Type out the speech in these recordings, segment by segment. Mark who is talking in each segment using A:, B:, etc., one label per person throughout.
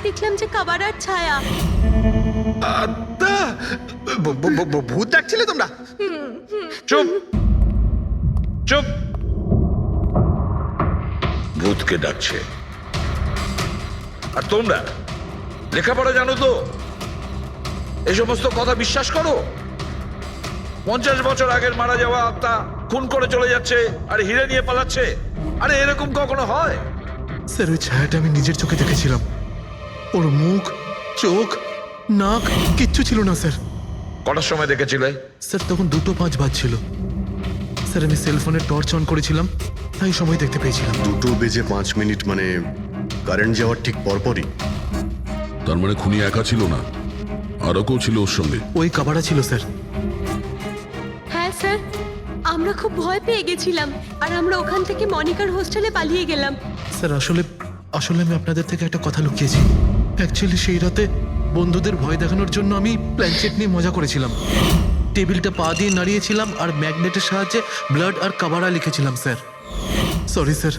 A: দেখলাম যে কাবারার ছায়া।
B: আত্মা ভূত দেখছিলে তোমরা?
C: চুপ চুপ। ভূতকে ডাকছে। আর তোমরা লেখাপড়া জানো তো? এই সমস্ত কথা বিশ্বাস করো? 50 বছর আগের মারা যাওয়া আত্মা খুন করে চলে যাচ্ছে আর হিরে নিয়ে পালাচ্ছে। আরে এরকম কখনো হয়?
D: স্যার ওই ছায়াটা আমি নিজের চোখে দেখেছিলাম। ওর মুখ, চোখ, নাক কিচ্ছু ছিল না স্যার।
C: কটার সময় দেখেছিলে?
D: স্যার তখন 2:05 বাজছিল। স্যার আমি সেলফোনের টর্চ অন করেছিলাম, তাই সময় দেখতে পেয়েছিলাম।
E: 2:05 মানে কারেন্ট যাওয়ার ঠিক পরপরই।
F: তার মানে খুনি একা ছিল না, আরও কেউ ছিল ওর সঙ্গে।
D: ওই কাবারা ছিল স্যার।
A: হ্যাঁ স্যার, আমরা খুব ভয় পেয়ে গেছিলাম আর আমরা ওখান থেকে মনিকার হোস্টেলে পালিয়ে গেলাম।
D: স্যার আসলে আমি আপনাদের থেকে একটা কথা লুকিয়েছি। অ্যাকচুয়ালি সেই রাতে বন্ধুদের ভয় দেখানোর জন্য আমি প্ল্যানচেট নিয়ে মজা করেছিলাম। টেবিলটা পা দিয়ে নাড়িয়েছিলাম আর ম্যাগনেটের সাহায্যে ব্লাড আর কাবারা লিখেছিলাম স্যার। সরি স্যার,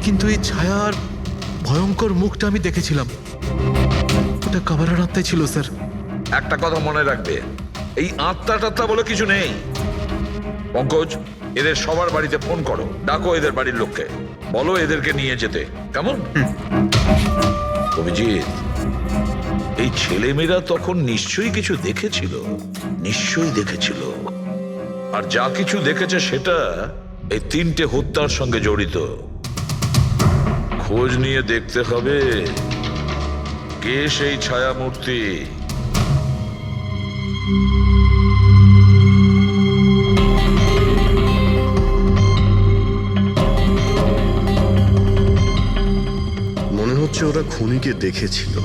D: কিন্তু এই ছায়ার ভয়ঙ্কর মুখটা আমি দেখেছিলাম। ওটা কাবারার আত্মাই ছিল স্যার।
C: একটা কথা মনে রাখবে, এই আত্মা টাত্মা বলে কিছু নেই। পঙ্কজ, এদের সবার বাড়িতে ফোন করো, ডাকো এদের বাড়ির লোককে, বলো এদেরকে নিয়ে যেতে। কেমন? অভিজিৎ, এই ছেলেমেয়েরা তখন নিশ্চয়ই কিছু দেখেছিল, নিশ্চয়ই দেখেছিল। আর যা কিছু দেখেছে সেটা এই 3টে হত্যার সঙ্গে জড়িত। খোঁজ নিয়ে দেখতে হবে কে সেই ছায়ামূর্তি।
E: মনে হচ্ছে ওরা খুনিকে দেখেছিল।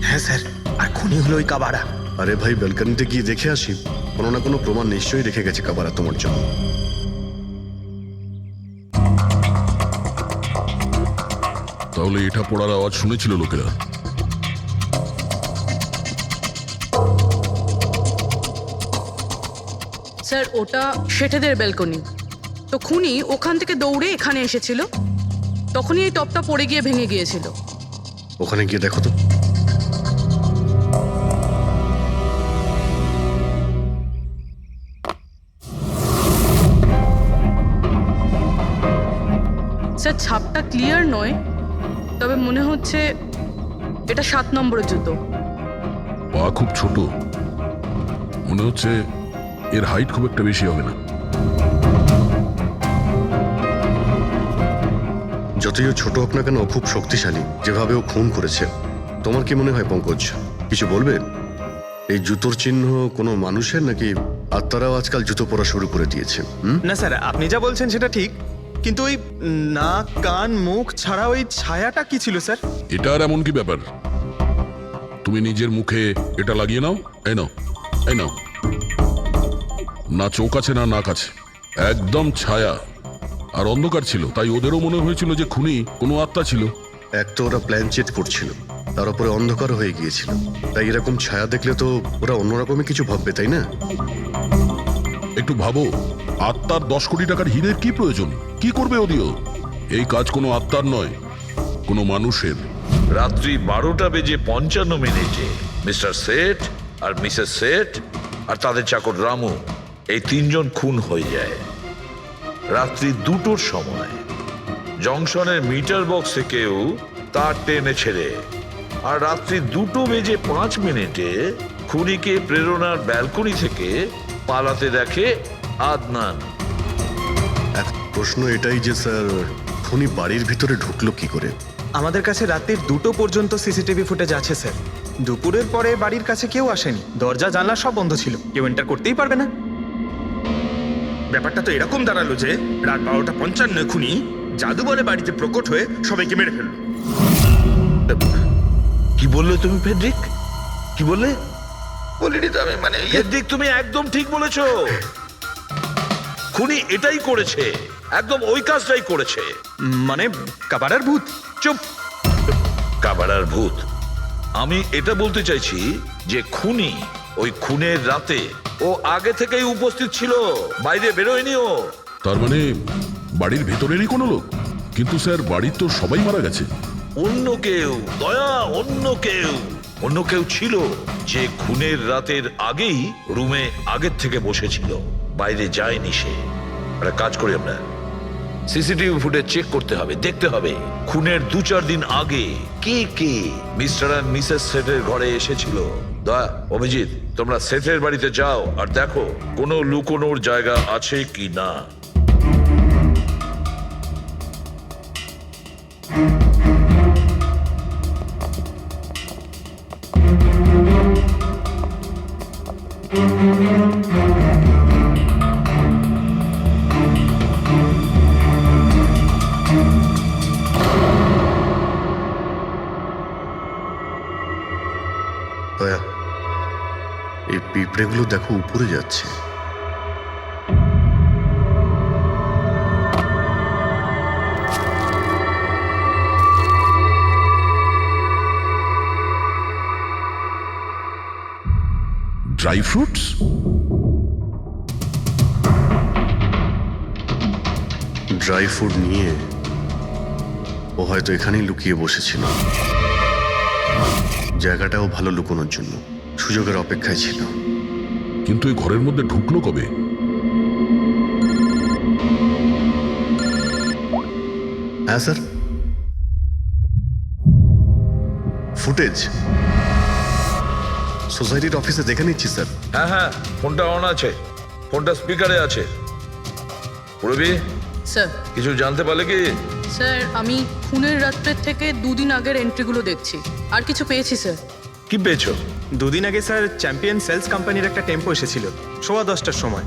B: হ্যাঁ স্যার, আর খুনি হলো ওই কাবারা।
E: আরে ভাই, ব্যালকনিতে গিয়ে দেখে আসি। কোনো না কোনো প্রমাণ নিশ্চয়ই রেখে গেছে কাবারা তোমার জন্য।
F: তাহলে এটা পড়ার আওয়াজ শুনেছিল লোকেরা।
G: স্যার ওটা শেঠেদের ব্যালকনি। তো খুনি ওখান থেকে দৌড়ে এখানে এসেছিল, তখনই এই টপটা পড়ে গিয়ে ভেঙে গিয়েছিল।
E: ওখানে গিয়ে দেখো তো।
G: স্যার ছাপটা ক্লিয়ার নয়, তবে মনে হচ্ছে এটা 7 নম্বরের জুতো।
F: পা খুব ছোট, মনে হচ্ছে এর হাইট খুব একটা বেশি হবে না।
E: যতই ও ছোট হোক না কেন, ও খুব শক্তিশালী। যেভাবে ও খুন করেছে, তোমার কি মনে হয় পঙ্কজ? কিছু বলবে? এই জুতোর চিহ্ন কোনো মানুষের, নাকি আত্মারাও আজকাল জুতো পরা শুরু করে দিয়েছে?
B: না স্যার, আপনি যা বলছেন সেটা ঠিক, কিন্তু ওই নাক, কান, মুখ ছাড়া ওই ছায়াটা কি ছিল স্যার?
F: এটা আর এমন কি ব্যাপার? তুমি নিজের মুখে এটা লাগিয়ে নাও। এই নাও, এই নাও। না চোখ আছে না নাক আছে, একদম ছায়া। আর অন্ধকার ছিল, তাই ওদেরও মনে হয়েছিল যে খুনি কোনো আত্মা ছিল।
E: এক তো ওরা প্ল্যান চেট করছিল, তার উপরে অন্ধকার হয়ে গিয়েছিল। তাই এরকম ছায়া দেখলে তো ওরা অন্যরকমই কিছু ভাববে, তাই না?
F: একটু ভাবো, আত্মার 10 কোটি টাকার হীরের কি প্রয়োজন? কি করবে ওদিও? এই কাজ কোনো আত্মার নয়, কোনো মানুষের।
C: রাত্রি 12:55 মিস্টার সেঠ আর মিসেস সেঠ আর তাদের চাকর রামু, এই 3 জন খুন হয়ে যায় রাত্রি 2টোর সময়। জংশনের মিটার বক্সে কেউ তার টেনে ছেড়ে। আর রাত্রি 2:05 খুনিকে প্রেরণার ব্যালকনি থেকে পালাতে দেখে আদনান।
E: এখন প্রশ্ন এটাই যে স্যার, খুনি বাড়ির ভিতরে ঢুকলো কি করে?
B: আমাদের কাছে রাতের 2টো পর্যন্ত সিসিটিভি ফুটেজ আছে স্যার। দুপুরের পরে বাড়ির কাছে কেউ আসেনি, দরজা জানলা সব বন্ধ ছিল, কেউ এন্টার করতেই পারবে না।
H: ব্যাপারটা তো এরকম দাঁড়ালো যে রাত 12:55 খুনি জাদু বলে বাড়িতে প্রকট হয়ে সবাইকে মেরে ফেললো।
C: কি বললে তুমি ফেডরিক? কি বললে?
H: বলিনি তো আমি, মানে
C: ফেডরিক, তুমি একদম ঠিক বলেছো। খুনি এটাই করেছে, একদম ওই কাজটাই করেছে।
B: মানে কাবারার ভূত?
C: চুপ! কাবারার ভূত? আমি এটা বলতে চাইছি যে খুনি ওই খুনের রাতে ও আগে থেকেই উপস্থিত ছিল, বাইরে বেরোয়নি ও।
F: তার মানে বাড়ির ভেতরেরই কোনো লোক? কিন্তু স্যার বাড়ির তো সবাই মারা গেছে।
C: অন্য কেউ, দয়া, অন্য কেউ ছিল যে খুনের রাতের আগেই রুমে আগের থেকে বসেছিল, বাইরে যায়নি সে। একটা কাজ করি আমরা, সিসিটিভি ফুটেজ চেক করতে হবে, দেখতে হবে খুনের 2-4 দিন আগে কে কে মিস্টার আর মিসেস সেটের ঘরে এসেছিল। দয়া, অভিজিৎ, তোমরা সেটের বাড়িতে যাও আর দেখো কোনো লুকোনোর জায়গা আছে কি না।
E: দয়া, এই পিঁপড়েগুলো দেখো উপরে যাচ্ছে।
F: Dry fruits?
E: ড্রাই ফ্রুট নিয়ে ও হয়তো এখানেই লুকিয়ে বসেছিল। জায়গাটাও ভালো লুকোনোর জন্য সুযোগের অপেক্ষায় ছিল।
F: কিন্তু এই ঘরের মধ্যে ঢুকলো কবে?
E: হ্যাঁ স্যার, ফুটেজ সোসাইটির অফিসে দেখে নিচ্ছি স্যার।
C: হ্যাঁ হ্যাঁ, ফোনটা অন আছে, ফোনটা স্পিকারে আছে। পুরবি,
G: স্যার,
C: কিছু জানতে পারলে কি?
G: স্যার আমি খুনের রাত্রের থেকে 2 দিন আগের এন্ট্রিগুলো দেখছি, আর কিছু পেয়েছি স্যার।
C: কি পেয়েছো?
B: 2 দিন আগে স্যার চ্যাম্পিয়ন সেলস কোম্পানির একটা টেম্পো এসেছিল 10:15টার সময়।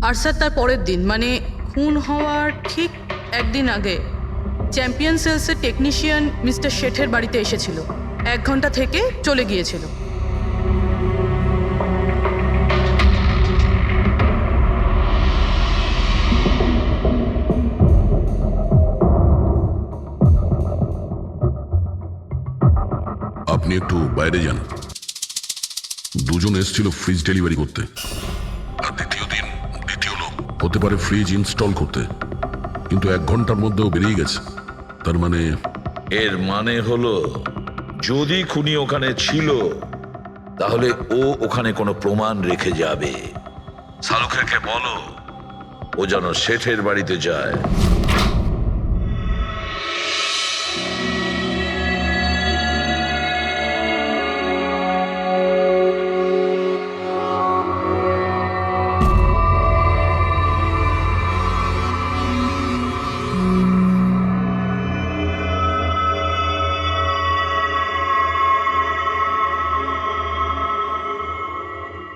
G: আর স্যার তার পরের দিন মানে খুন হওয়ার ঠিক 1 দিন আগে চ্যাম্পিয়ন সেলসের টেকনিশিয়ান মিস্টার শেঠের বাড়িতে এসেছিল, 1 ঘন্টা থেকে চলে গিয়েছিল।
F: আপনি একটু বাইরে যান। দুজন এসেছিল ফ্রিজ ডেলিভারি করতে, আর দ্বিতীয় লোক হতে পারে ফ্রিজ ইনস্টল করতে, কিন্তু 1 ঘন্টার মধ্যেও বেরিয়ে গেছে। তার মানে
C: এর মানে হলো যদি খুনি ওখানে ছিল তাহলে ও ওখানে কোনো প্রমাণ রেখে যাবে। শালুখেরকে বলো ও যেন শেঠের বাড়িতে যায়।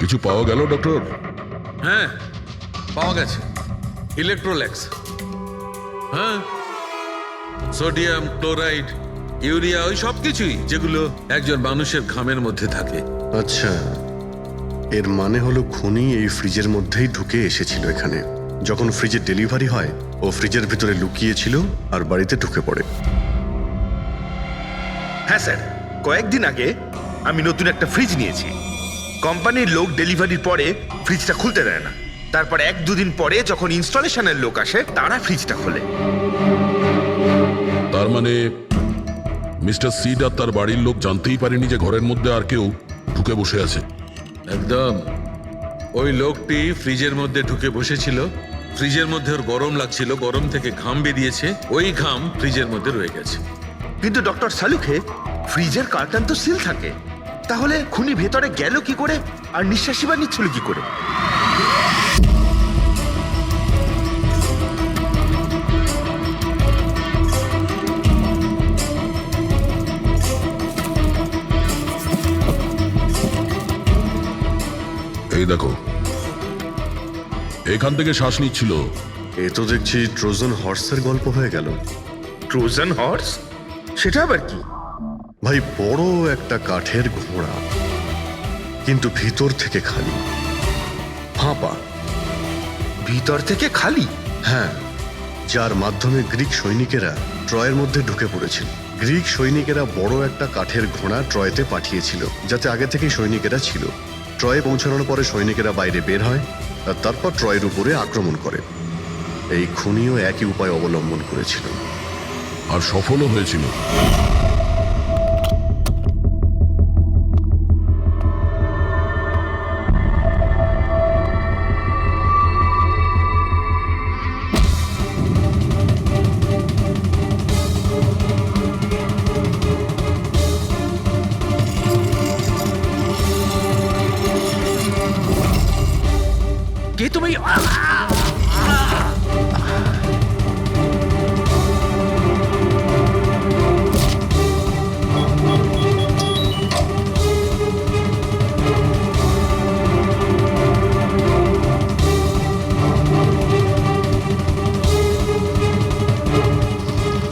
F: কিছু পাওয়া গেল ডক্টর?
D: হ্যাঁ, পাওয়া গেছে ইলেকট্রোল্যাক্স। হ্যাঁ, সোডিয়াম ক্লোরাইড, ইউরিয়া, ওই সব কিছুই যেগুলো একজন মানুষের ঘামের মধ্যে থাকে।
E: আচ্ছা, এর মানে হলো খুনি এই ফ্রিজের মধ্যেই ঢুকে এসেছিল এখানে। যখন ফ্রিজের ডেলিভারি হয় ও ফ্রিজের ভিতরে লুকিয়েছিল আর বাড়িতে ঢুকে পড়ে।
H: হ্যাঁ স্যার, কয়েকদিন আগে আমি নতুন একটা ফ্রিজ নিয়েছি। কোম্পানির লোক ডেলিভারির পরে ফ্রিজটা খুলতে দেয় না। তারপর 1-2 দিন পরে যখন ইনস্টলেশনের লোক আসে তারা ফ্রিজটা খোলে।
F: তার মানে মিস্টার সিড আর তার বাড়ির লোক জানতেই পারেনি যে ঘরের মধ্যে আর কেউ ঢুকে বসে আছে।
D: একদম, ওই লোকটি ফ্রিজের মধ্যে ঢুকে বসেছিল। ফ্রিজের মধ্যে ওর গরম লাগছিল, গরম থেকে ঘাম বেরিয়েছে, ওই ঘাম ফ্রিজের মধ্যে রয়ে গেছে।
H: কিন্তু ডক্টর শালুখে, ফ্রিজের কার্টন তো সিল থাকে, তাহলে খুনি ভেতরে গেল কি করে আর নিঃশ্বাসই বা নিচ্ছিল কি করে?
F: এই দেখো, এখান থেকে শ্বাস নিচ্ছিল।
E: এ তো দেখছি ট্রোজান হর্সের গল্প হয়ে গেল।
H: Trojan horse? সেটা আবার কি?
E: ভাই, বড় একটা কাঠের ঘোড়া, কিন্তু ভিতর থেকে খালি, ফাঁপা।
H: ভিতর থেকে খালি?
E: হ্যাঁ, যার মাধ্যমে গ্রিক সৈনিকেরা ট্রয়ের মধ্যে ঢুকে পড়েছিল। গ্রিক সৈনিকেরা বড় একটা কাঠের ঘোড়া ট্রয়েতে পাঠিয়েছিল, যাতে আগে থেকেই সৈনিকেরা ছিল। ট্রয়ে পৌঁছানোর পরে সৈনিকেরা বাইরে বের হয় আর তারপর ট্রয়ের উপরে আক্রমণ করে। এই খুনিও একই উপায় অবলম্বন করেছিল।
F: আর সফলও হয়েছিল।
B: কে তুমি?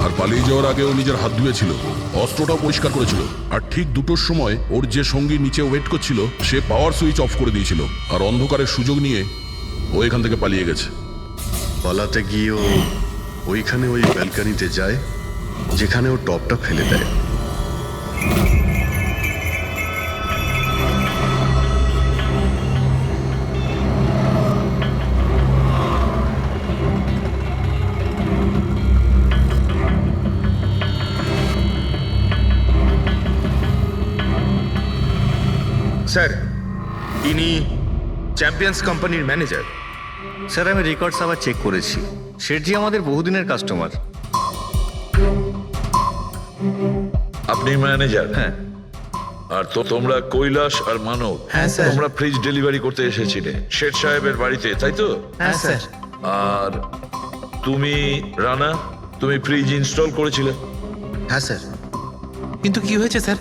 F: আর পালিয়ে যাওয়ার আগে ও নিজের হাত ধুয়েছিল, অস্ত্রটাও পরিষ্কার করেছিল। আর ঠিক 2টোর সময় ওর যে সঙ্গী নিচে ওয়েট করছিল সে পাওয়ার সুইচ অফ করে দিয়েছিল, আর অন্ধকারের সুযোগ নিয়ে ও এখান থেকে পালিয়ে গেছে।
E: পালাতে গিয়ে ও ওইখানে ওই ব্যালকানিতে যায় যেখানে ও টপটা ফেলে দেয়।
H: স্যার, ইনি চ্যাম্পিয়ন্স কোম্পানির ম্যানেজার।
I: স্যার, আমি রেকর্ডস আবার চেক করেছি। শেঠজি আমাদের বহুদিনের কাস্টমার।
C: আপনি ম্যানেজার?
I: হ্যাঁ।
C: আর তো তোমরা কৈলাস আর মানব,
B: হ্যাঁ, স্যার।
C: তোমরা ফ্রিজ ডেলিভারি করতে এসেছিলে শেঠ সাহেবের বাড়িতে, তাই তো?
B: হ্যাঁ স্যার।
C: আর তুমি রানা, তুমি ফ্রিজ ইনস্টল করেছিলে?
H: হ্যাঁ স্যার।
D: কিন্তু কি হয়েছে স্যার?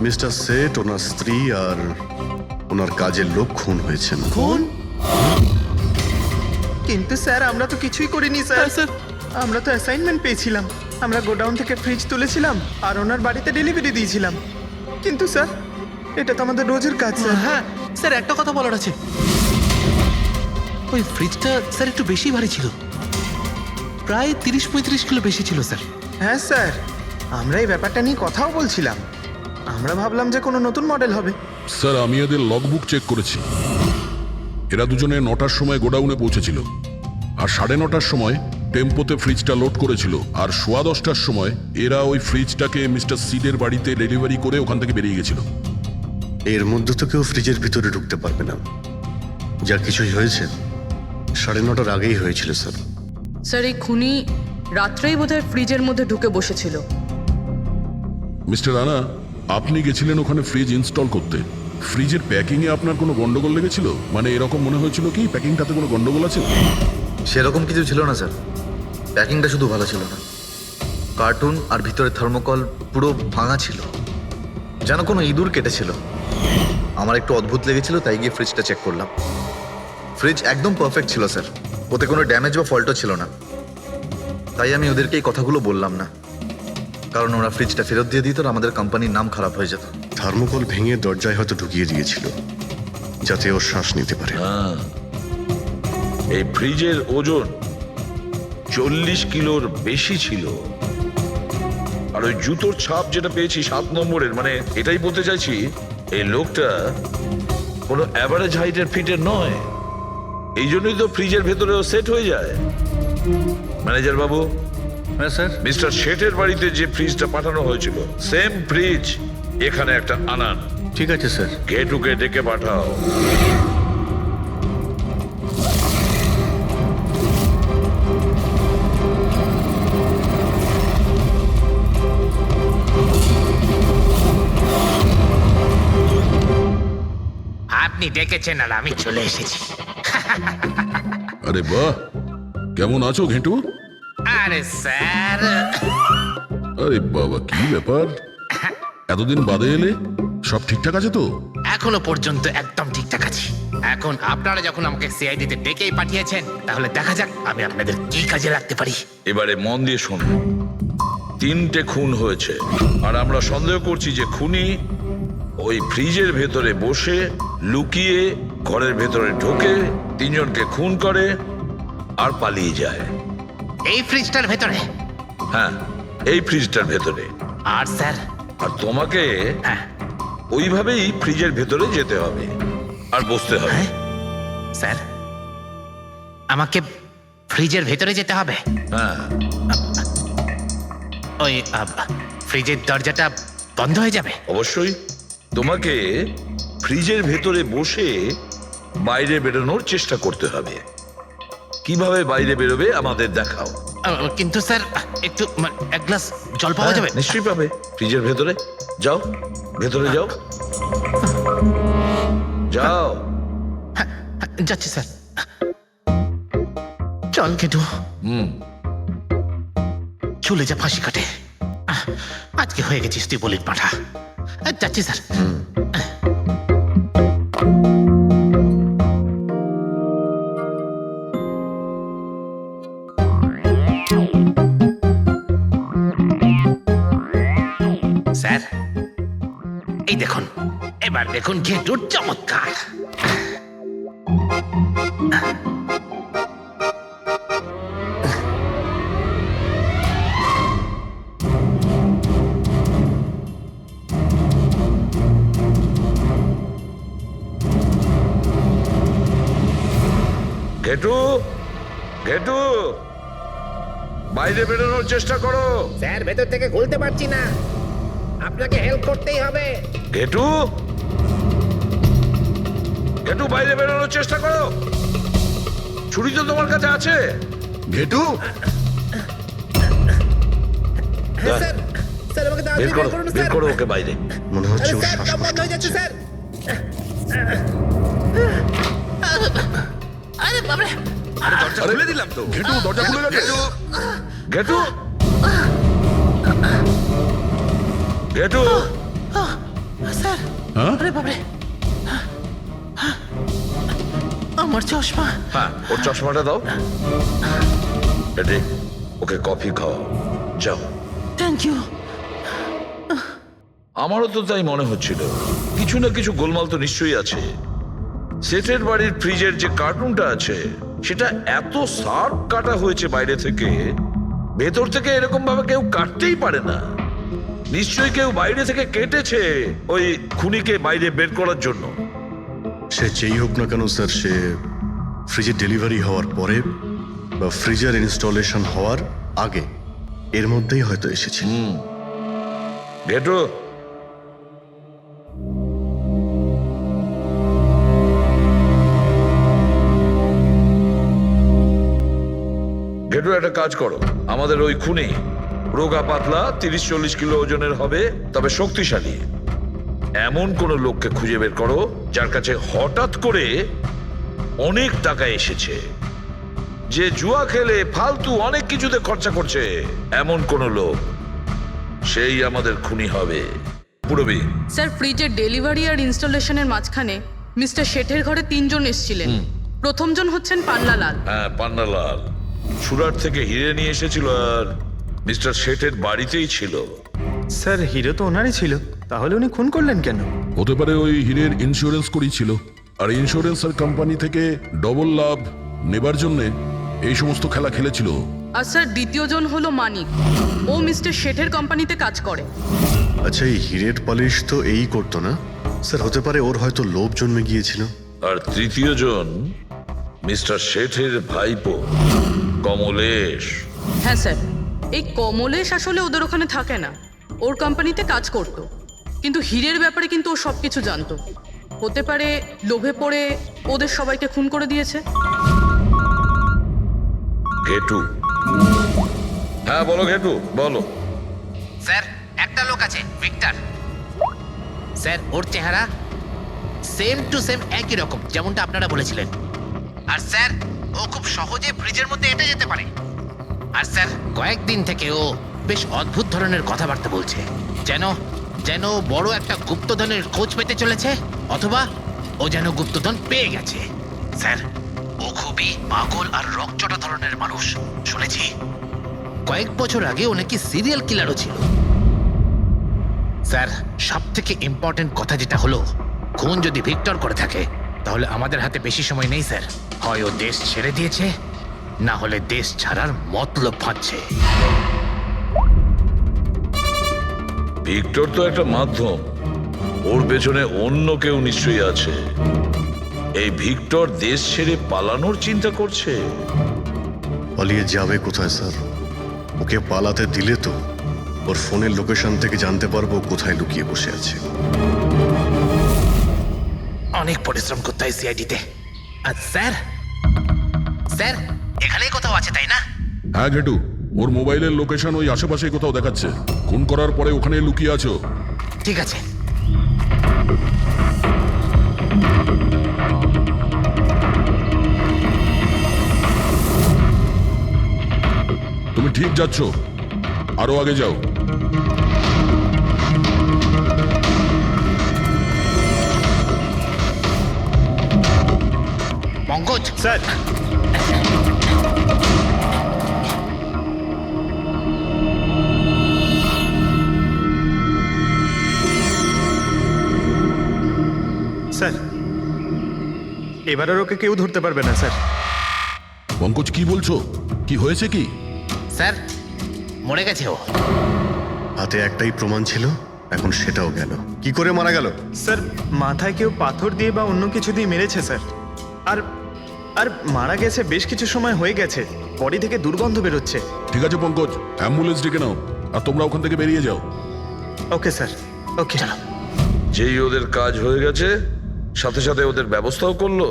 E: মিস্টার সেট, ওনার স্ত্রী আর ওনার কাজের লোক খুন হয়েছেন।
B: খুন? কিন্তু স্যার আমরা তো কিছুই করিনি স্যার।
D: স্যার,
B: আমরা তো অ্যাসাইনমেন্ট পেয়েছিলাম। আমরা গোডাউন থেকে ফ্রিজ তুলেছিলাম আর ওনার বাড়িতে ডেলিভারি দিয়েছিলাম। কিন্তু স্যার এটা তো আমাদের রোজের কাজ স্যার।
D: হ্যাঁ স্যার, একটা কথা বলার আছে। ওই ফ্রিজটা স্যার একটু বেশি ভারী ছিল, প্রায় 30-35 কিলো বেশি ছিল স্যার।
B: হ্যাঁ স্যার, আমরা এই ব্যাপারটা নিয়ে কথাও বলছিলাম। আমরা ভাবলাম যে কোনো নতুন মডেল হবে।
F: স্যার, আমি এদের লগবুক চেক করেছি। এরা দুজনে 9টার সময় গোডাউনে পৌঁছেছিল, আর 9:30টার সময় টেম্পোতে ফ্রিজটা লোড করেছিল, আর 10:15টার সময় এরা ওই ফ্রিজটাকে মিস্টার সিডের বাড়িতে ডেলিভারি করে ওখান থেকে বেরিয়ে গেছিল।
E: এর মধ্যে তো কেউ ফ্রিজের ভিতরে ঢুকতে পারবে না। যা কিছুই হয়েছে 9:30টার আগেই হয়েছিল স্যার।
G: স্যার, এই খুনি রাত্রেই বোধহয় ফ্রিজের মধ্যে ঢুকে বসেছিল।
F: মিস্টার রানা, আপনি গেছিলেন ওখানে ফ্রিজ ইনস্টল করতে। ফ্রিজের প্যাকিংয়ে আপনার কোনো গন্ডগোল লেগেছিল? মানে এরকম মনে হয়েছিল কি প্যাকিংটাতে কোনো গন্ডগোল আছে?
I: সেরকম কিছু ছিল না স্যার। প্যাকিংটা শুধু ভালো ছিল না, কার্টুন আর ভিতরে থার্মোকল পুরো ভাঙা ছিল, যেন কোনো ইঁদুর কেটেছিল। আমার একটু অদ্ভুত লেগেছিল, তাই গিয়ে ফ্রিজটা চেক করলাম। ফ্রিজ একদম পারফেক্ট ছিল স্যার, ওতে কোনো ড্যামেজ বা ফল্টও ছিল না। তাই আমি ওদেরকে এই কথাগুলো বললাম না, কারণ ওরা ফ্রিজটা ফেরত দিয়ে দিত আর আমাদের কোম্পানির নাম খারাপ হয়ে যেত।
E: থার্মোকল ভেঙে দরজায় হয়তো ঢুকিয়ে দিয়েছিল যাতে ওর শ্বাস নিতে পারে।
C: এই ফ্রিজের ওজন 40 কিলোর বেশি ছিল। আর ওই জুতোর ছাপ যেটা পেয়েছি 7 নম্বরের, মানে এটাই বলতে চাইছি এই লোকটা কোনো অ্যাভারেজ হাইটের ফিটের নয়। এই জন্যই তো ফ্রিজের ভেতরেও সেট হয়ে যায়। ম্যানেজার বাবু,
I: হ্যাঁ স্যার।
C: মিস্টার শেঠের বাড়িতে যে ফ্রিজটা পাঠানো হয়েছিল সেম ফ্রিজ এখানে একটা আনান।
I: ঠিক আছে স্যার।
C: গেটুকে ডেকে পাঠাও।
J: আপনি ডেকেছেন আর আমি চলে এসেছি।
F: আরে বাহ, কেমন আছো ঘেঁটু?
J: আরে স্যার,
F: আরে বাবা, কি ব্যাপার, এতদিন বাদে এলে? সব ঠিকঠাক আছে তো?
J: এখনো পর্যন্ত একদম ঠিকঠাক আছি। এখন আপনারা যখন আমাকে সিআইডিতে ডেকেই পাঠিয়েছেন, তাহলে দেখা যাক আমি আপনাদের কি কাজে লাগতে পারি।
C: এবারে মন দিয়ে শুনুন। 3টে খুন হয়েছে, আর আমরা সন্দেহ করছি যে খুনি ওই ফ্রিজের ভেতরে বসে লুকিয়ে ঘরের ভেতরে ঢোকে, 3জনকে খুন করে আর পালিয়ে যায়।
J: এই ফ্রিজটার ভেতরে?
C: হ্যাঁ, এই ফ্রিজটার ভেতরে।
J: আর স্যার?
C: আর তোমাকে
J: হ্যাঁ।
C: ওইভাবেই ফ্রিজের ভেতরে যেতে হবে আর বসতে হবে।
J: হ্যাঁ? স্যার, আমাকে ফ্রিজের ভেতরে যেতে হবে?
C: হ্যাঁ,
J: ওই ফ্রিজের দরজাটা বন্ধ হয়ে যাবে?
C: অবশ্যই। তোমাকে ফ্রিজের ভেতরে বসে বাইরে বেরোনোর চেষ্টা করতে হবে। কিভাবে বাইরে বেরোবে আমাদের দেখাও।
J: কিন্তু স্যার, একটু এক গ্লাস জল পাওয়া যাবে?
C: হ্যাঁ, নিশ্চয়ই পাবে। ফ্রিজের ভেতরে যাও, ভেতরে যাও, যাও।
J: যাচ্ছি স্যার। চল কেটু, চলে যা ফাঁসি কাটে। আজকে হয়ে গেছিস তুই বলির পাঠা। যাচ্ছি স্যার। স্যার, এই দেখুন, এবার দেখুন ঘেটুর চমৎকার।
C: ঘেটু, ঘেটু, বাইরে বেরোনোর চেষ্টা করো।
J: স্যার, ভেতর থেকে খুলতে পারছি না, আপনাকে হেল্প করতেই হবে।
C: ঘেটু, ঘেটু, বাইরে বেরোনোর চেষ্টা করো। ছুরি তো তোমার কাছে আছে।
E: ঘেটু,
J: স্যার, স্যার আমাকে
C: বের করো, বের করো ওকে বাইরে।
E: মনে হচ্ছে ওর শ্বাসকষ্ট
J: বন্ধ হয়ে যাচ্ছে স্যার। আরে বাবারে,
H: দরজা খুলে দিলাম তো।
F: ঘেটু, দরজা খুলে গেছে।
C: ঘেটু, ঘেটু,
J: স্যার,
F: হ্যাঁ?
J: আরে বাবারে, আমার চশমা।
C: হ্যাঁ, ওর চশমাটা দাও। এডি, ওকে কফি খাওয়াও, যাও।
J: Thank you.
C: আমারও তো তাই মনে হচ্ছিল, কিছু না কিছু গোলমাল তো নিশ্চয়ই আছে। সেটের বাড়ির ফ্রিজের যে কার্টুনটা আছে সেটা এত শার্প কাটা হয়েছে বাইরে থেকে, ভেতর থেকে এরকম ভাবে কেউ কাটতেই পারে না। নিশ্চয়ই কেউ বাইরে থেকে কেটেছে ওই খুনিকে বাইরে বের করার জন্য।
E: সে যেই হোক না কেন স্যার, সে ফ্রিজের ডেলিভারি হওয়ার পরে বা ফ্রিজার ইনস্টলেশন হওয়ার আগে এর মধ্যেই হয়তো এসেছে।
C: ঘেটু, ঘেটু, একটা কাজ করো। আমাদের ওই খুনি রোগা পাতলা 30-40 কিলো ওজনের হবে, তবে শক্তিশালী। এমন কোন লোককে খুঁজে বের করো যার কাছে হঠাৎ করে অনেক টাকা এসেছে, যে জুয়া খেলে ফালতু অনেক কিছুতে খরচা করছে। এমন কোন লোক, সেই আমাদের খুনি হবে। পুরবি,
G: স্যার, ফ্রিজের ডেলিভারি আর ইনস্টলেশনের মাঝখানে মিস্টার শেঠের ঘরে 3 জন এসেছিলেন। প্রথমজন হচ্ছেন পান্নালাল।
C: হ্যাঁ, পান্নালাল সুরাট থেকে হিরে নিয়ে এসেছিল আর মিস্টার শেঠের বাড়িতেই ছিল।
B: স্যার, হিরো তো ওনারই ছিল, তাহলে উনি খুন করলেন কেন?
F: হতে পারে ওই হীরের ইন্স্যুরেন্স করেছিল, আর ইন্স্যুরেন্সের কোম্পানি থেকে ডবল লাভ নেবার জন্য এই সমস্ত খেলা খেলেছিল।
G: আর স্যার, দ্বিতীয়জন হলো মানিক। ও মিস্টার শেঠের কোম্পানিতে কাজ করে।
E: আচ্ছা, এই হীরের পালিশ তো এই করতো না স্যার? হতে পারে ওর হয়তো লোভ জন্মে গিয়েছিল।
C: আর তৃতীয় জন মিস্টার শেঠের ভাইপো কমলেশ।
G: হ্যাঁ স্যার, এই কমলেশ আসলে ওদের ওখানে থাকে না, ওর কোম্পানিতে কাজ করত। কিন্তু হীরের ব্যাপারে কিন্তু ও সবকিছু জানতো। হতে পারে লোভে পড়ে ওদের সবাইকে খুন করে দিয়েছে।
C: ঘেটু, হ্যাঁ বলো ঘেটু, বলো।
J: স্যার, একটা লোক আছে, ভিক্টর। স্যার, ওর চেহারা সেম টু সেম একই রকম যেমনটা আপনারা বলেছিলেন। আর স্যার, ও খুব সহজে ফ্রিজের মধ্যে এঁটে যেতে পারে। আর স্যার, কয়েকদিন থেকে ও বেশ অদ্ভুত ধরনের কথাবার্তা বলছে, যেন যেন বড় একটা গুপ্তধনের খোঁজ পেতে চলেছে, অথবা ও যেন গুপ্তধন পেয়ে গেছে। স্যার, ও খুবই পাগল আর রকচটা ধরনের মানুষ। শুনেছি কয়েক বছর আগে ও নাকি সিরিয়াল কিলারও ছিল। স্যার, সব থেকে ইম্পর্টেন্ট কথা যেটা হলো, খুন যদি ভিক্টর করে থাকে তাহলে আমাদের হাতে বেশি সময় নেই স্যার। হয় ও দেশ ছেড়ে দিয়েছে, না হলে দেশ ছাড়ার মতলব ফাঁদছে।
C: ভিক্টর তো একটা মাধ্যম, ওর পেছনে অন্য কেউ নিশ্চয়ই আছে। এই ভিক্টর দেশ ছেড়ে পালানোর চিন্তা করছে।
E: পালিয়ে যাবে কোথায় স্যার? ওকে পালাতে দিলে তো ওর ফোনের লোকেশন থেকে জানতে পারবো কোথায় লুকিয়ে বসে আছে।
J: অনেক পরিশ্রম করতে হয় সিআইডিতে। আর স্যার, স্যার এখানেই কোথাও আছে তাই না?
F: হ্যাঁ ঘেটু, ওর মোবাইলের লোকেশন ওই আশেপাশে কোথাও দেখাচ্ছে। খুন করার পরে ওখানে লুকিয়ে আছো।
J: ঠিক আছে।
F: তুমি ঠিক যাচ্ছ, আরো আগে যাও।
J: পঙ্কজ,
B: স্যার, স্যার, এবার আর ওকে কেউ ধরতে পারবে না স্যার।
F: পঙ্কজ কি বলছো? কি হয়েছে কি?
J: স্যার মরে গেছে ও।
E: হাতে একটাই প্রমাণ ছিল, এখন সেটাও গেল। কি করে মারা গেল?
B: স্যার, মাথায় কেউ পাথর দিয়ে বা অন্য কিছু দিয়ে মেরেছে স্যার। আর আর মারা গেছে বেশ কিছু সময় হয়ে গেছে, বডি থেকে দুর্গন্ধ বেরোচ্ছে।
F: ঠিক আছে পঙ্কজ, অ্যাম্বুলেন্স ডেকে নাও আর তোমরা ওখান থেকে বেরিয়ে যাও।
B: ওকে স্যার, ওকে।
C: যেই ওদের কাজ হয়ে গেছে, সাথে সাথে ওদের ব্যবস্থাও করলো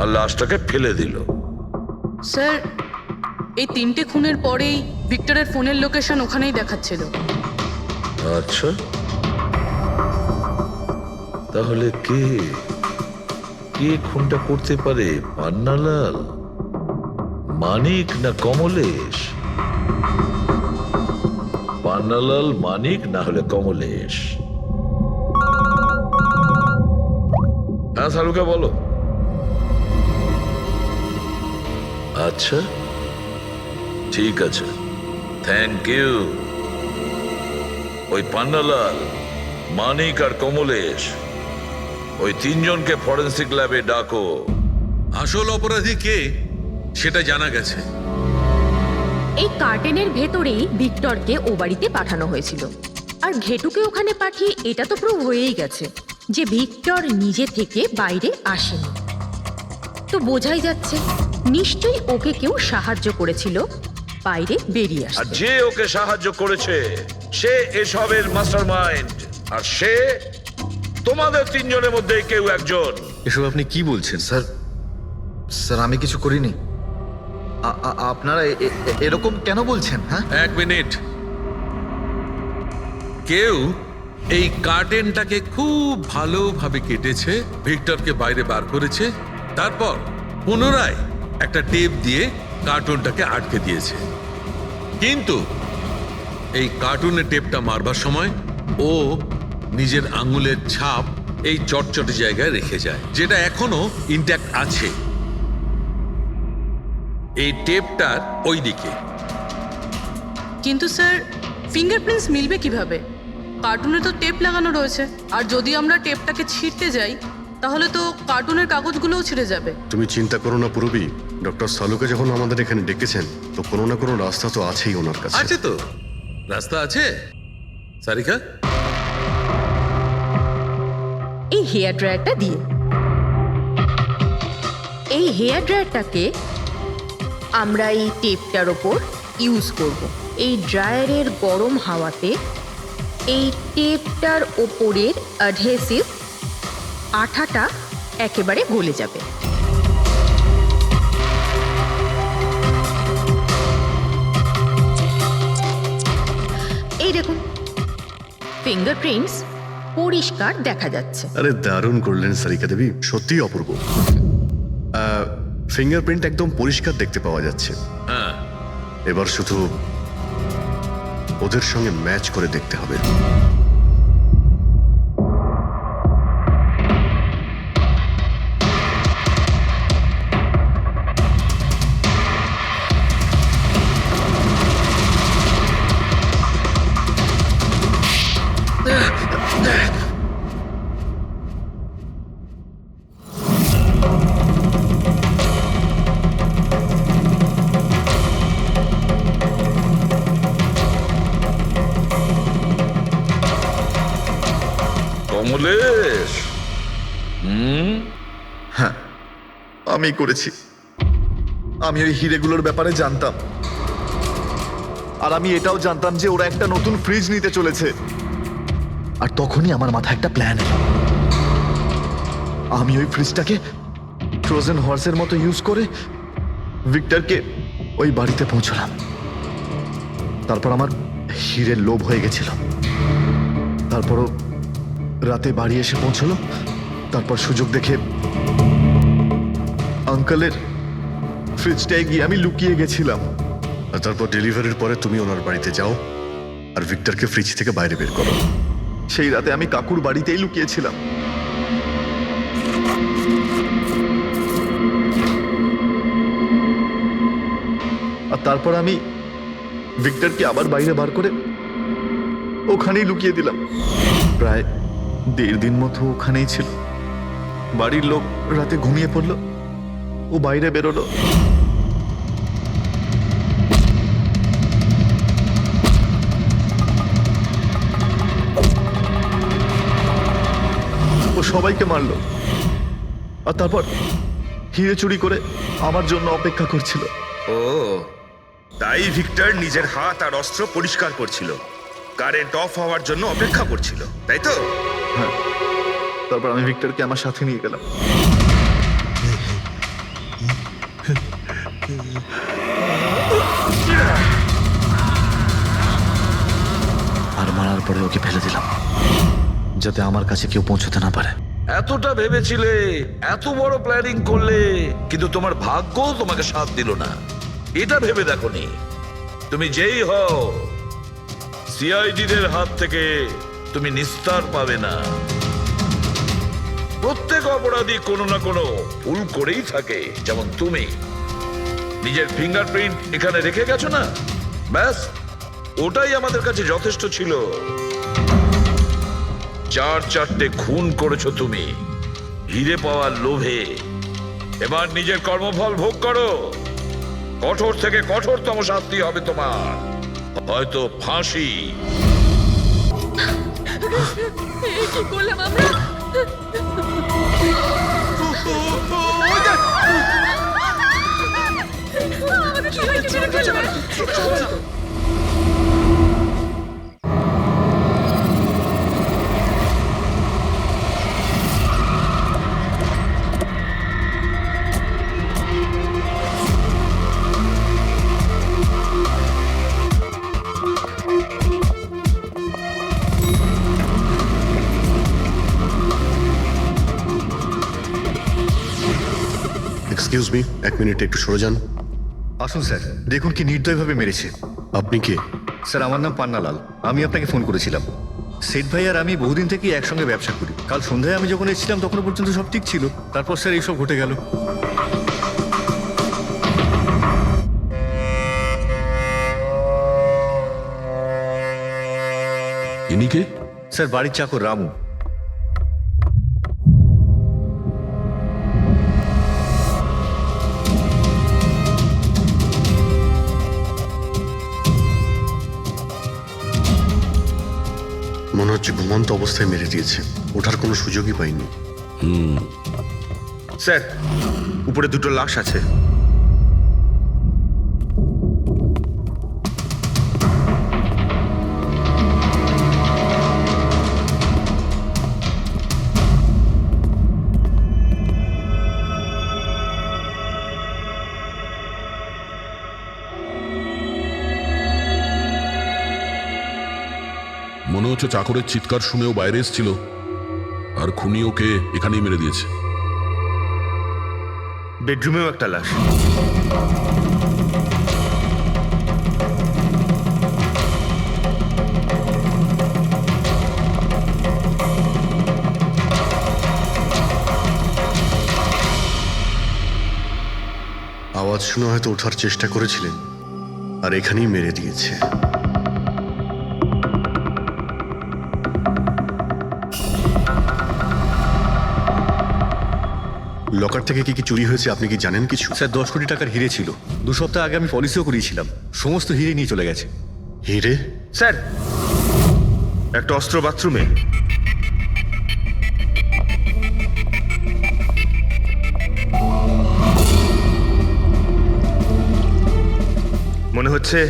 C: আর লাশটাকে ফেলে দিল।
G: স্যার, এই 3টে খুনের পরেই ভিক্টরের ফোনের লোকেশন ওখানেই দেখাচ্ছিল।
C: আচ্ছা, তাহলে কে কে খুনটা করতে পারে? পান্নালাল, মানিক না কমলেশ? পান্নালাল, মানিক না হলে কমলেশ। হ্যাঁ সালুকা, বলো। আচ্ছা, ঠিক আছে, থ্যাংক ইউ। ওই পান্নালাল, মানিক আর কমলেশ, ওই 3 জনকে ফরেন্সিক ল্যাবে ডাকো।
K: আসল অপরাধী কে সেটা জানা গেছে।
L: এই কার্টেনের ভেতরেই ভিক্টরকে ও বাড়িতে পাঠানো হয়েছিল, আর ঘেটুকে ওখানে পাঠিয়ে এটা তো প্রুভ হয়েই গেছে যে ভিক্টর নিজে থেকে বাইরে আসেনি। তো বোঝাই যাচ্ছে নিশ্চয়ই ওকে কেউ সাহায্য করেছিল বাইরে বেরিয়ে
C: আর
L: আসতে।
C: যে ওকে সাহায্য করেছে সে এসবের মাস্টারমাইন্ড, আর সে তোমাদের 3 জনের মধ্যে কেউ একজন।
I: এসব আপনি কি বলছেন স্যার? স্যার আমি কিছু করিনি। আপনারা এরকম কেন বলছেন? হ্যাঁ,
K: 1 মিনিট। কেউ এই কার্টেনটাকে খুব ভালোভাবে কেটেছে, ভিক্টরকে বাইরে বার করেছে, তারপর পুনরায় একটা টেপ দিয়ে কার্টুনটাকে আটকে দিয়েছে। কিন্তু এই কার্টুনের টেপটা মারবার সময় ও নিজের আঙুলের ছাপ এই চটচটে জায়গায় রেখে যায়, যেটা এখনো ইনট্যাক্ট আছে। এই টেপটার ওই দিকে।
G: কিন্তু স্যার, ফিঙ্গারপ্রিন্টস মিলবে কিভাবে? কার্টুনে তো টেপ লাগানো রয়েছে, আর যদি আমরা টেপটাকে ছিঁড়তে যাই তাহলে তো কার্টুনের কাগজগুলোও ছিঁড়ে যাবে।
E: তুমি চিন্তা করো না পুরবী, ডক্টর সালুকে যখন আমাদের এখানে ডেকেছেন তো কোনো না কোনো রাস্তা তো আছেই ওনার কাছে।
K: আছে তো, রাস্তা আছে। সারিকা,
L: এই হেয়ার ড্রায়ারটা দিয়ে, এই হেয়ার ড্রায়ারটাকে আমরা এই টেপটার ওপর ইউজ করব। এই ড্রায়ারের গরম হাওয়াতে এই টেপটার ওপরের অ্যাডহেসিভ আঠাটা একেবারে গলে যাবে। এই দেখুন, ফিঙ্গারপ্রিন্টস পরিষ্কার দেখা যাচ্ছে।
E: আরে দারুণ করলেন সারিকা দেবী, সত্যিই অপূর্ব। ফিঙ্গারপ্রিন্ট একদম পরিষ্কার দেখতে পাওয়া যাচ্ছে।
K: হ্যাঁ,
E: এবার শুধু ওদের সঙ্গে ম্যাচ করে দেখতে হবে।
C: কমলেশ,
I: হ্যাঁ, আমি করেছি। আমি ওই হিরেগুলোর ব্যাপারে জানতাম, আর আমি এটাও জানতাম যে ওরা একটা নতুন ফ্রিজ নিতে চলেছে। আর তখনই আমার মাথায় একটা প্ল্যান এলো। আমি ওই ফ্রিজটাকে ফ্রোজেন হর্সের মতো ইউজ করে ভিক্টরকে ওই বাড়িতে পৌঁছলাম। তারপর আমার হিরের লোভ হয়ে গেছিল। তারপরও রাতে বাড়ি এসে পৌঁছলো। তারপর সুযোগ দেখে আঙ্কেলের ফ্রিজটায় গিয়ে আমি লুকিয়ে গেছিলাম।
E: আর তারপর ডেলিভারির পরে তুমি ওনার বাড়িতে যাও আর ভিক্টরকে ফ্রিজ থেকে বাইরে বের করো।
I: সেই রাতে আমি কাকুর বাড়িতেই লুকিয়েছিলাম। আর তারপর আমি ভিক্টরকে আবার বাইরে বার করে ওখানেই লুকিয়ে দিলাম। প্রায় 1.5 দিন মতো ওখানেই ছিল। বাড়ির লোক রাতে ঘুমিয়ে পড়লো, ও বাইরে বেরোলো। ও সবাইকে মারলো, আর তারপর হিরে চুরি করে আমার জন্য অপেক্ষা করছিল।
H: ও, তাই ভিক্টর নিজের হাত আর অস্ত্র পরিষ্কার করছিল, কারেন্ট অফ হওয়ার জন্য অপেক্ষা করছিল, তাই তো?
I: হ্যাঁ, তারপর আমি ভিক্টরকে আমার সাথে নিয়ে গেলাম। আর মারার পরে ওকে ফেলে দিলাম, যাতে আমার কাছে কেউ পৌঁছতে না পারে।
C: এতটা ভেবেছিলে, এত বড় প্ল্যানিং করলে, কিন্তু তোমার ভাগ্য তোমাকে সাথ দিল না। এটা ভেবে দেখোনি তুমি যেই হও সিআইডিদের হাত থেকে তুমি নিস্তার পাবে না। প্রত্যেক অপরাধী কোনো না কোনো ভুল করেই থাকে। যেমন তুমি নিজের ফিঙ্গারপ্রিন্ট এখানে রেখে গেছো না, ব্যাস ওটাই আমাদের কাছে যথেষ্ট ছিল। 4 খুন করেছো তুমি হিরে পাওয়ার লোভে। এবার নিজের কর্মফল ভোগ করো। কঠোর থেকে কঠোরতম শাস্তি হবে তোমার, হয়তো ফাঁসি।
A: কি করলাম আমরা? আমাদের সবাইকে মেরে ফেলবে।
E: এক্সকিউজ মি, 1 মিনিট একটু সরে যান।
I: আসুন স্যার, দেখুন কি নির্দয়ভাবে মেরেছে।
E: আপনি কে?
I: স্যার, আমার নাম পান্নালাল। আমি আপনাকে ফোন করেছিলাম। সেট ভাই আর আমি বহুদিন থেকেই একসঙ্গে ব্যবসা করি। কাল সন্ধ্যায় আমি যখন এসেছিলাম তখনও পর্যন্ত সব ঠিক ছিল। তারপর স্যার এইসব ঘটে গেল।
F: ইনি কে?
I: স্যার, বাড়ির চাকর রামু।
E: মনে হচ্ছে ঘুমন্ত অবস্থায় মেরে দিয়েছে, ওঠার কোনো সুযোগই পাইনি।
H: স্যার, উপরে 2টো লাশ আছে।
F: মনে হচ্ছে চাকরের চিৎকার শুনেও বাইরে এসেছিল, আর খুনি ওকে এখানেই মেরে দিয়েছে।
H: বেডরুমেও একটা লাশ।
E: আওয়াজ শুনে হয়তো ওঠার চেষ্টা করেছিলেন, আর এখানেই মেরে দিয়েছে। লকার থেকে কি কি চুরি হয়েছে আপনি কি জানেন কিছু?
I: স্যার, 10 কোটি টাকার হিরে ছিল। 2 সপ্তাহ আগে আমি পলিসিও করিয়েছিলাম। সমস্ত হিরে নিয়ে চলে গেছে।
E: হিরে?
H: স্যার, একটা অস্ত্র বাথরুমে। হচ্ছে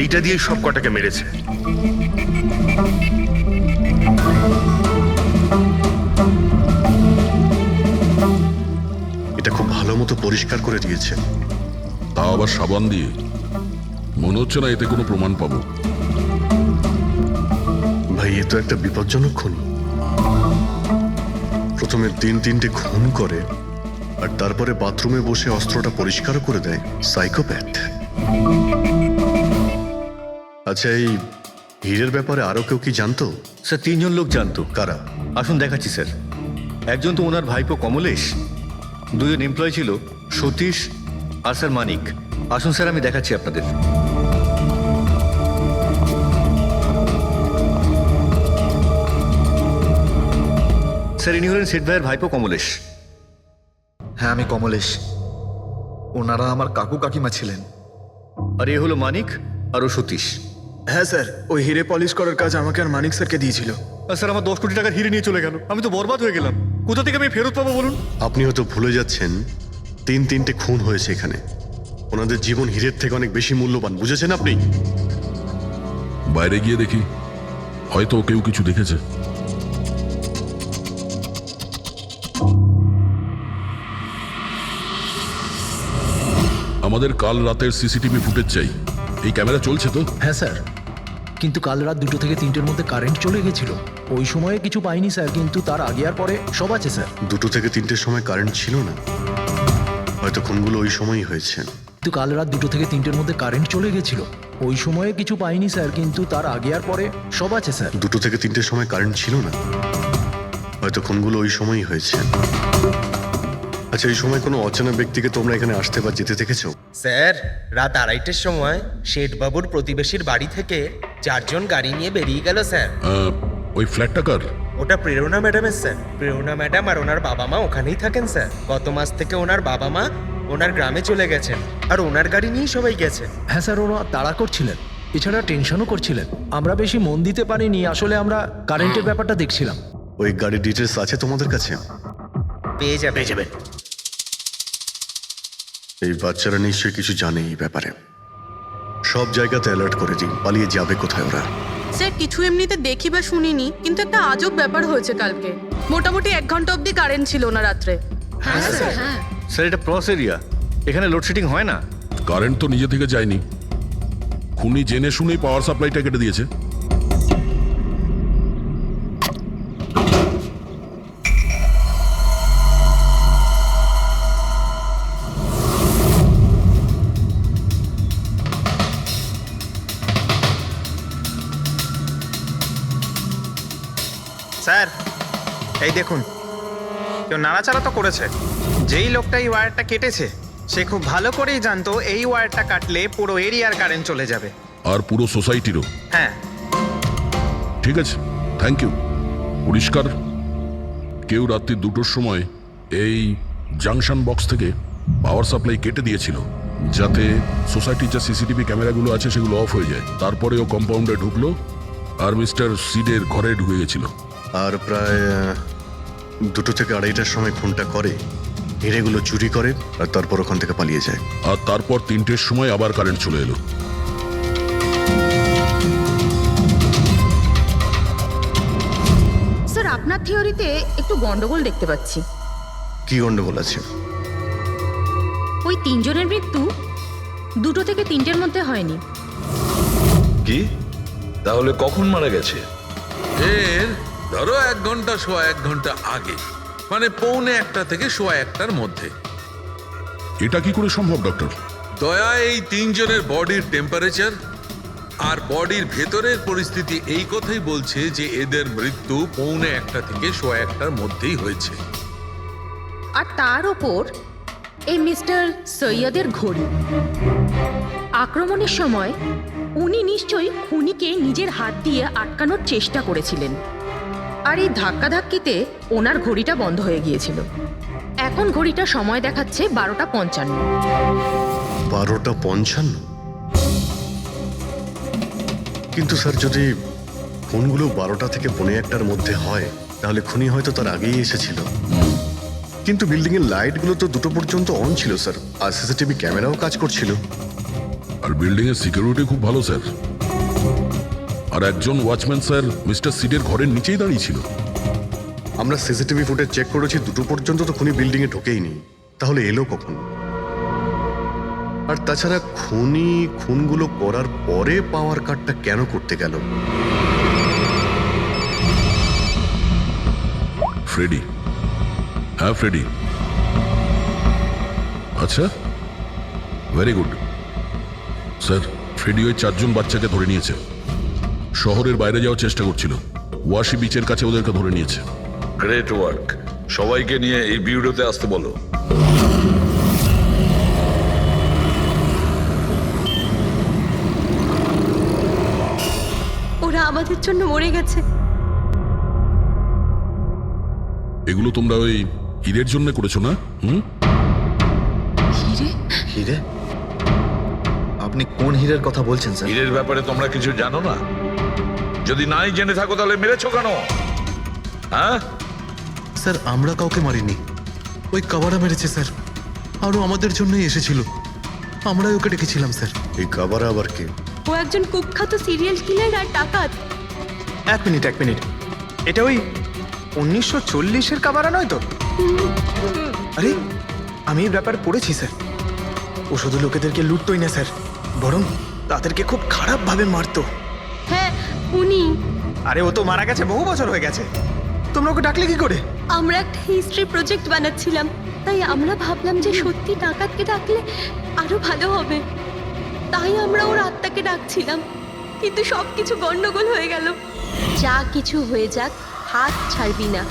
H: এইটা দিয়ে সব কটাকে মেরেছে।
E: এটা খুব ভালো মতো পরিষ্কার করে দিয়েছে।
F: তা আবার সাবান দিয়ে? মনে হচ্ছে না এতে কোনো প্রমাণ পাবো।
E: ভাই এ তো একটা বিপজ্জনক খুনি। প্রথমে 3-3টে খুন করে আর তারপরে বাথরুমে বসে অস্ত্রটা পরিষ্কারও করে দেয়। সাইকোপ্যাথ। আচ্ছা, এই হীরের ব্যাপারে আরো কেউ কি জানতো?
I: স্যার 3 জন লোক জানতো।
E: কারা?
I: আসুন দেখাচ্ছি স্যার। একজন তো ওনার ভাইপো কমলেশ, 2 জন এমপ্লয় ছিল, সতীশ আর স্যার মানিক। আসুন স্যার, আমি দেখাচ্ছি আপনাদের। স্যার ইনি হলেন সেট ভাইয়ের ভাইপো কমলেশ। হ্যাঁ, আমি কমলেশ। ওনারা আমার কাকু কাকিমা ছিলেন। আর এ হলো মানিক আর ও সতীশ।
B: হ্যাঁ স্যার, ওই হিরে পলিশ করার কাজ আমাকে আর মানিক স্যারকে দিয়েছিল।
I: আর স্যার আমার 10 কোটি টাকার হিরে নিয়ে চলে গেল। আমি তো বরবাদ হয়ে গেলাম। কোথা থেকে আমি ফেরত পাবো বলুন?
E: আপনি হয়তো ভুলে যাচ্ছেন 3-3টে খুন হয়েছে এখানে। ওনাদের জীবন হীরের থেকে অনেক বেশি মূল্যবান, বুঝেছেন আপনি?
F: বাইরে গিয়ে দেখি, হয়তো কেউ কিছু দেখেছে। আমাদের কাল রাতের সিসিটিভি ফুটেজ চাই। এই ক্যামেরা চলছে তো?
D: হ্যাঁ স্যার, কিন্তু কাল রাত 2 থেকে 3টের মধ্যে কারেন্ট চলে গেছিল। ওই সময়ে কিছু পাইনি স্যার, কিন্তু তার আগে আর পরে সব আছে স্যার।
E: 2 থেকে 3টের সময় কারেন্ট ছিল না, হয়তো খুনগুলো ওই সময়ই হয়েছে।
D: কিন্তু কাল রাত 2 থেকে 3টের মধ্যে কারেন্ট চলে গেছিল। ওই সময়ে কিছু পাইনি স্যার, কিন্তু তার আগে আর পরে সব আছে স্যার।
E: 2 থেকে 3টের সময় কারেন্ট ছিল না, হয়তো খুনগুলো ওই সময়ই হয়েছে। আচ্ছা, এই সময় কোনো অচেনা ব্যক্তিকে তোমরা এখানে আসতে বা যেতে দেখেছো?
J: স্যার রাত 2:30টার সময় শেঠবাবুর প্রতিবেশীর বাড়ি থেকে 4 জন গাড়ি নিয়ে বেরিয়ে গেল স্যার।
F: ওই ফ্ল্যাটটা কার?
J: ওটা প্রেরণা ম্যাডামের স্যার। প্রেরণা ম্যাডাম আর ওনার বাবা মা ওখানেই থাকেন স্যার। গত মাস থেকে ওনার বাবা মা ওনার গ্রামে চলে গেছেন আর ওনার গাড়ি নিয়েই সবাই গেছে।
D: হ্যাঁ স্যার, ওরা তাড়া করছিলেন, এছাড়া টেনশনও করছিলেন। আমরা বেশি মন দিতে পারিনি, আসলে আমরা কারেন্টের ব্যাপারটা দেখছিলাম।
E: ওই গাড়ির ডিটেলস আছে তোমাদের কাছে?
J: পেয়ে যাবে।
E: এই বাচ্চারা নিশ্চয়ই কিছু জানে এই ব্যাপারে। সব জায়গাতে অ্যালার্ট করে দিই, পালিয়ে যাবে কোথায় ওরা।
G: স্যার কিছু এমনিতে দেখি বা শুনিনি, কিন্তু একটা আজব ব্যাপার হয়েছে কালকে। মোটামুটি 1 ঘন্টা অবধি কারেন্ট ছিল না রাত্রে।
A: হ্যাঁ স্যার, হ্যাঁ।
I: স্যার এটা ক্রস এরিয়া, এখানে লোডশেডিং হয় না।
F: কারেন্ট তো নিজে থেকে যায়নি, খুনি জেনে শুনেই পাওয়ার সাপ্লাইটা কেটে দিয়েছে।
B: স্যার এই দেখুন, কেউ নাড়াচাড়া তো করেছে। যেই লোকটা এই ওয়্যারটা কেটেছে সে খুব ভালো করেই জানতো এই ওয়্যারটা কাটলে পুরো এরিয়ার কারেন্ট চলে যাবে।
F: আর পুরো সোসাইটিরও।
B: হ্যাঁ।
F: ঠিক আছে, থ্যাংক ইউ। পরিষ্কার, কেউ রাত্রি 2টোর সময় এই জাংশন বক্স থেকে পাওয়ার সাপ্লাই কেটে দিয়েছিল, যাতে সোসাইটির যা সিসিটিভি ক্যামেরাগুলো আছে সেগুলো অফ হয়ে যায়। তারপরে ও কম্পাউন্ডে ঢুকলো আর মিস্টার সিডের ঘরে ঢুকে গেছিল।
E: আর প্রায় 2 থেকে 2:30টার সময় খুনটা করে, হিরেগুলো চুরি করে আর তারপর ওখান থেকে পালিয়ে যায়।
F: আর তারপর 3টের সময় আবার কারেন্ট চলে এলো।
L: স্যার আপনার থিওরিতে একটু গন্ডগোল দেখতে পাচ্ছি।
E: কি গন্ডগোল আছে?
L: ওই 3 জনের মৃত্যু 2 থেকে 3টের মধ্যে হয়নি।
C: কি? তাহলে কখন মারা গেছে?
K: এর ধরো 1 ঘন্টা সোয়া 1 ঘন্টা আগে, মানে 1:45 থেকে সোয়া 1টার মধ্যে।
F: এটা কি করে সম্ভব ডক্টর?
K: দয়া, এই 3 জনের বডির টেম্পারেচার আর বডির ভেতরের পরিস্থিতি এই কথাই বলছে যে এদের মৃত্যু 1:45 থেকে সোয়া 1টার মধ্যেই হয়েছে।
L: আর তার ওপর এই মিস্টার সৈয়দের ঘড়ি। আক্রমণের সময় উনি নিশ্চয়ই খুনিকে নিজের হাত দিয়ে আটকানোর চেষ্টা করেছিলেন, আর এই ধাক্কাধাক্কিতে ওনার ঘড়িটা বন্ধ হয়ে গিয়েছিল। এখন ঘড়িটা সময় দেখাচ্ছে 12:55।
E: 12:55? কিন্তু স্যার, যদি খুনগুলো 12টা থেকে 1:45টার মধ্যে হয় তাহলে খুনি হয়তো তার আগেই এসেছিল। কিন্তু বিল্ডিং এর লাইটগুলো তো 2টো পর্যন্ত অন ছিল স্যার, আর সিসিটিভি ক্যামেরাও কাজ করছিল।
F: আর বিল্ডিং এর সিকিউরিটি খুব ভালো স্যার। আর একজন ওয়াচম্যান স্যার মিস্টার সিডের ঘরের নিচেই দাঁড়িয়ে ছিল।
E: আমরা সিসিটিভি ফুটেজ চেক করেছি, 2টো পর্যন্ত তো খুনি বিল্ডিং এ ঢোকেই নি। তাহলে এলো কখন? আর তাছাড়া খুনি খুনগুলো করার পরে পাওয়ার কার্ডটা কেন করতে গেল?
F: ফ্রেডি, হ্যাঁ ফ্রেডি। আচ্ছা, ভেরি গুড স্যার। ফ্রেডি ওই 4 জন বাচ্চাকে ধরে নিয়েছে। শহরের বাইরে যাওয়ার চেষ্টা করছিল, ওয়াশি বিচের কাছে ওদেরকে ধরে নিয়েছে।
C: Great work. সবাইকে নিয়ে এই বিউরোতে আসতে বলো।
A: ওরা আমাদের জন্য মরে গেছে।
F: এগুলো তোমরা ওই হীরের জন্য করেছো না?
A: হিরে?
I: হিরে? আপনি কোন হীরের কথা বলছেন স্যার?
C: হীরের ব্যাপারে তোমরা কিছু জানো না? যদি নাই জেনে থাকো তাহলে মেরেছো কেন? হ্যাঁ
D: স্যার, আমরা কাউকে মারিনি, ওই কাবারা মেরেছে স্যার। আরও আমাদের জন্যই এসেছিল, আমরাই ওকে ডেকেছিলাম স্যার।
E: এই কাবারা আবার কে?
A: ও একজন কুখ্যাত সিরিয়াল কিলার আর ডাকাত।
B: এক মিনিট। এটা ওই 1940-এর কাবারা নয় তো? আরে আমি এই ব্যাপারে পড়েছি স্যার। ও শুধু লোকেদেরকে লুটতোই না স্যার, বরং তাদেরকে খুব খারাপভাবে মারতো।
A: হ্যাঁ, উনি।
B: আরে ও তো মারা গেছে, বহু বছর হয়ে গেছে। তোমরা ওকে ডাকলে কি করে?
A: আমরা একটা হিস্ট্রি প্রজেক্ট বানাচ্ছিলাম, তাই আমরা ভাবলাম যে সত্যি ডাকাতকে ডাকলে আরো ভালো হবে। তাই আমরা ওর আত্মাকে ডাকছিলাম, কিন্তু সবকিছু গন্ডগোল হয়ে গেল। যা কিছু হয়ে যাক, হাত ছাড়বি না।